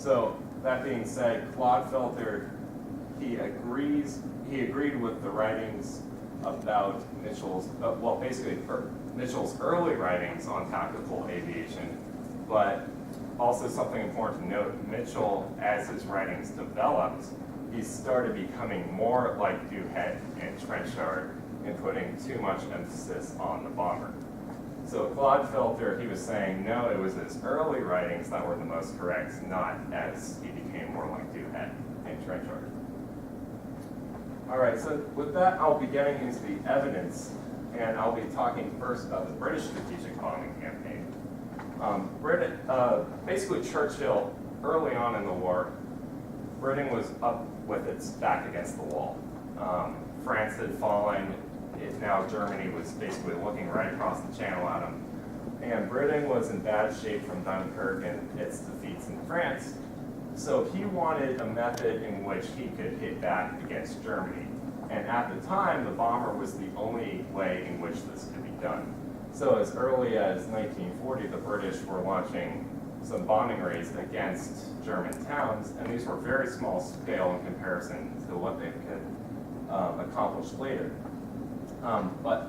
So that being said, Claude Felter, he agreed with the writings about Mitchell's, Mitchell's early writings on tactical aviation, but also something important to note, Mitchell, as his writings developed, he started becoming more like Duhet and Trenchard and putting too much emphasis on the bomber. So Claude Felter, he was saying, no, it was his early writings that were the most correct, not as he became more like Duhet and Trenchard. All right, so with that, I'll be getting into the evidence, and I'll be talking first about the British strategic bombing campaign. Basically Churchill, early on in the war, Britain was up with its back against the wall. France had fallen. Now Germany was basically looking right across the channel at him. And Britain was in bad shape from Dunkirk and its defeats in France. So he wanted a method in which he could hit back against Germany. And at the time, the bomber was the only way in which this could be done. So as early as 1940, the British were launching some bombing raids against German towns, and these were very small scale in comparison to what they could accomplish later. But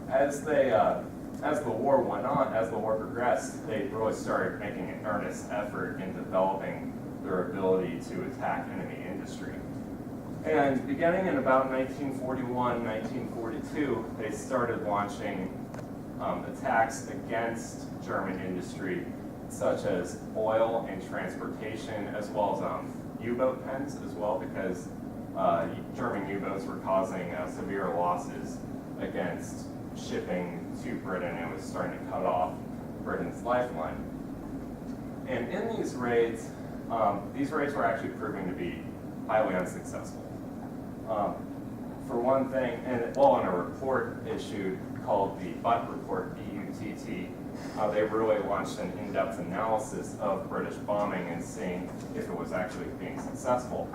as the war went on, as the war progressed, they really started making an earnest effort in developing their ability to attack enemy industry. And beginning in about 1941, 1942, they started launching attacks against German industry, such as oil and transportation, as well as U-boat pens as well, because German U-boats were causing severe losses against shipping to Britain and was starting to cut off Britain's lifeline. And in these raids were actually proving to be highly unsuccessful. For one thing, in a report issued called the Butt Report, B-U-T-T, they really launched an in-depth analysis of British bombing and seeing if it was actually being successful.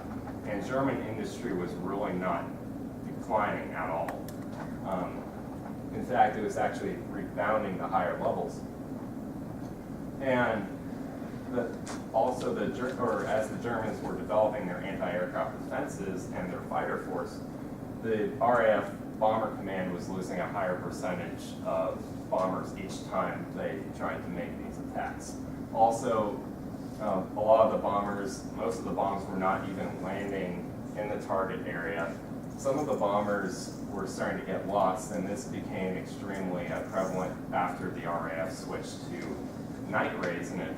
And German industry was really not declining at all. In fact, it was actually rebounding to higher levels. And as the Germans were developing their anti-aircraft defenses and their fighter force, the RAF Bomber Command was losing a higher percentage of bombers each time they tried to make these attacks. Also, a lot of the bombers, most of the bombs were not even landing in the target area. Some of the bombers were starting to get lost, and this became extremely prevalent after the RAF switched to night raids in an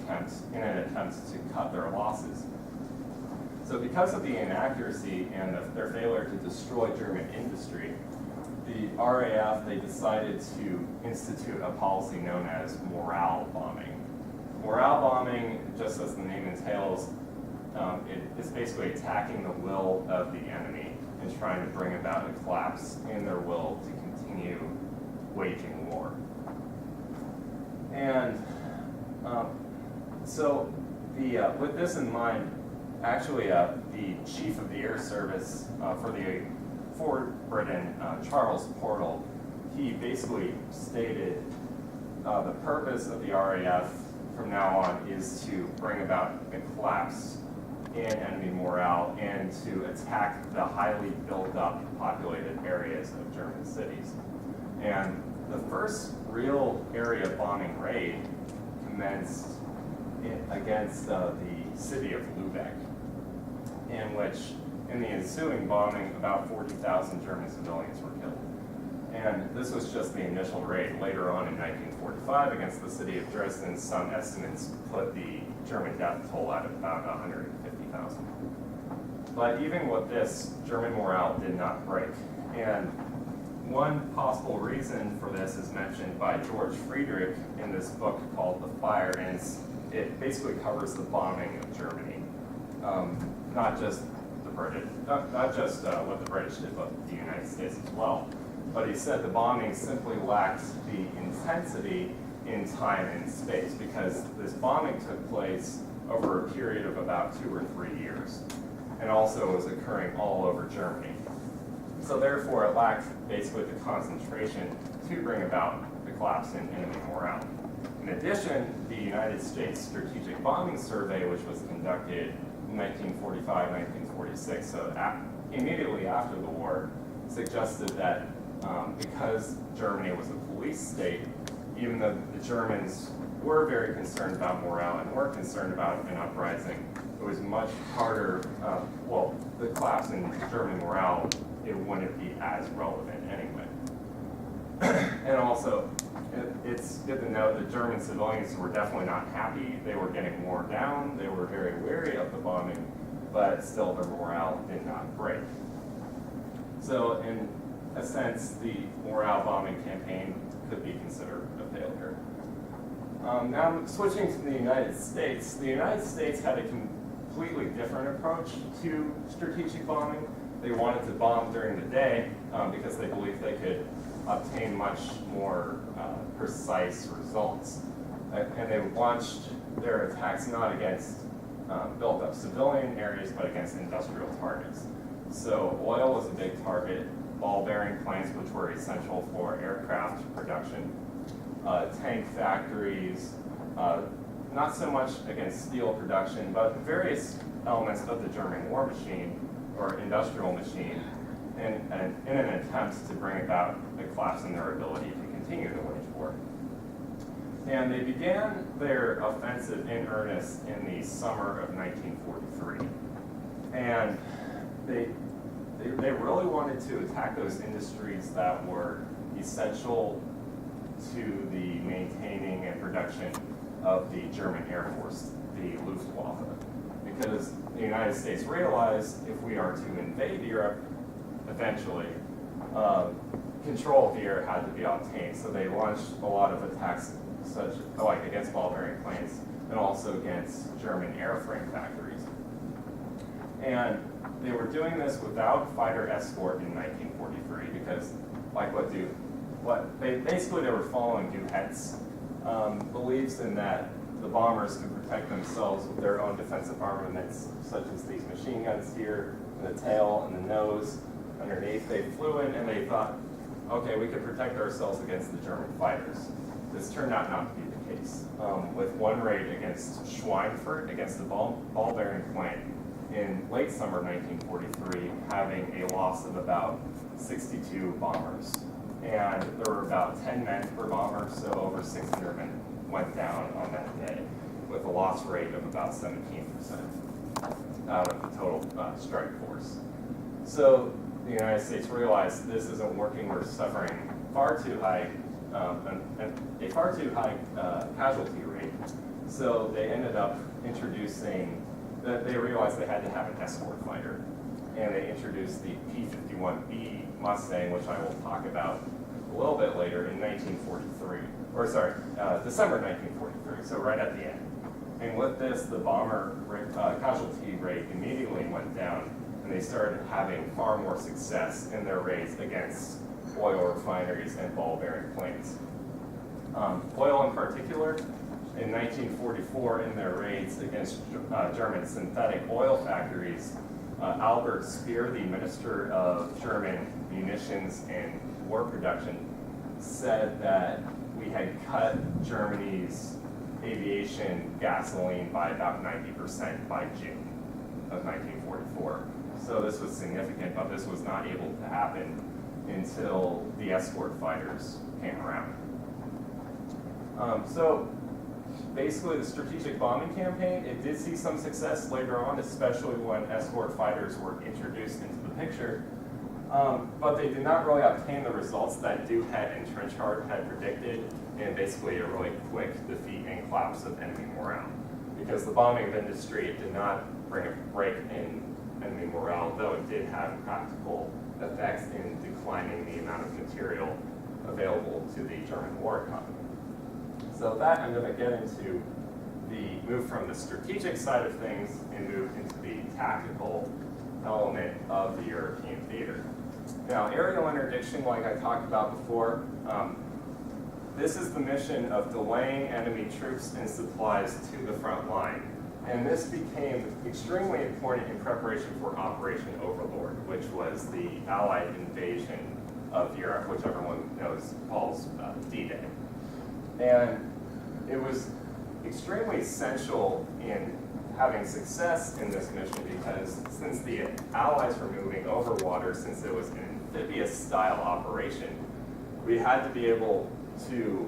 attempt to cut their losses. So because of the inaccuracy and their failure to destroy German industry, the RAF, they decided to institute a policy known as morale bombing. Morale bombing, just as the name entails, it is basically attacking the will of the enemy and trying to bring about a collapse in their will to continue waging war. And with this in mind, actually the chief of the air service for Britain, Charles Portal, he basically stated the purpose of the RAF from now on is to bring about a collapse in enemy morale and to attack the highly built up populated areas of German cities. And the first real area bombing raid commenced against the city of Lubeck, in which, in the ensuing bombing, about 40,000 German civilians were killed. And this was just the initial raid. Later on in 1945, against the city of Dresden, some estimates put the German death toll at about 150,000. But even with this, German morale did not break. And one possible reason for this is mentioned by George Friedrich in this book called The Fire, and it basically covers the bombing of Germany. Not just what the British did, but the United States as well. But he said the bombing simply lacked the intensity in time and space because this bombing took place over a period of about 2 or 3 years, and also was occurring all over Germany. So therefore, it lacked basically the concentration to bring about the collapse in enemy morale. In addition, the United States Strategic Bombing Survey, which was conducted in 1945, 1946, so immediately after the war, suggested that because Germany was a police state, even though the Germans were very concerned about morale and were concerned about an uprising, it was much harder, well, the collapse in German morale, it wouldn't be as relevant anyway. And also, it's good to note that German civilians were definitely not happy. They were getting worn down. They were very wary of the bombing, but still their morale did not break. So in a sense, the morale bombing campaign could be considered a failure. Now switching to the United States. The United States had a completely different approach to strategic bombing. They wanted to bomb during the day because they believed they could obtain much more precise results. And they launched their attacks not against built-up civilian areas, but against industrial targets. So oil was a big target, ball-bearing plants, which were essential for aircraft production, tank factories, not so much against steel production, but various elements of the German war machine or industrial machine in an attempt to bring about a collapse in their ability to continue to wage war. And they began their offensive in earnest in the summer of 1943. And they really wanted to attack those industries that were essential to the maintaining and production of the German Air Force, the Luftwaffe. Because the United States realized if we are to invade Europe, eventually, control of the air had to be obtained. So they launched a lot of attacks such like against ball-bearing planes and also against German airframe factories. And they were doing this without fighter escort in 1943 because, like basically they were following Duhet's beliefs in that the bombers could protect themselves with their own defensive armaments, such as these machine guns here, in the tail and the nose. Underneath, they flew in and they thought, okay, we could protect ourselves against the German fighters. This turned out not to be the case. With one raid against Schweinfurt, against the ball-bearing plant, in late summer 1943, having a loss of about 62 bombers. And there were about 10 men per bomber, so over 600 men went down on that day, with a loss rate of about 17% out of the total strike force. So the United States realized this isn't working. We're suffering far too high, a far too high casualty rate. So they ended up introducing, they realized they had to have an escort fighter. And they introduced the P-51B Mustang, which I will talk about a little bit later, in 1943. Or sorry, December 1943, so right at the end. And with this, the bomber casualty rate immediately went down, and they started having far more success in their raids against oil refineries and ball-bearing planes. Oil in particular, in 1944, in their raids against German synthetic oil factories, Albert Speer, the Minister of German Munitions and War Production, said that we had cut Germany's aviation gasoline by about 90% by June of 1944. So this was significant, but this was not able to happen until the escort fighters came around. So basically the strategic bombing campaign, it did see some success later on, especially when escort fighters were introduced into the picture. But they did not really obtain the results that Duhet and Trenchard had predicted in basically a really quick defeat and collapse of enemy morale. Because the bombing industry did not bring a break in enemy morale, though it did have practical effects in declining the amount of material available to the German war economy. So that I'm going to get into the move from the strategic side of things and move into the tactical element of the European theater. Now, aerial interdiction, like I talked about before, this is the mission of delaying enemy troops and supplies to the front line. And this became extremely important in preparation for Operation Overlord, which was the Allied invasion of Europe, which everyone knows calls D-Day. And it was extremely essential in having success in this mission because since the Allies were moving over water, since it was an amphibious style operation, we had to be able to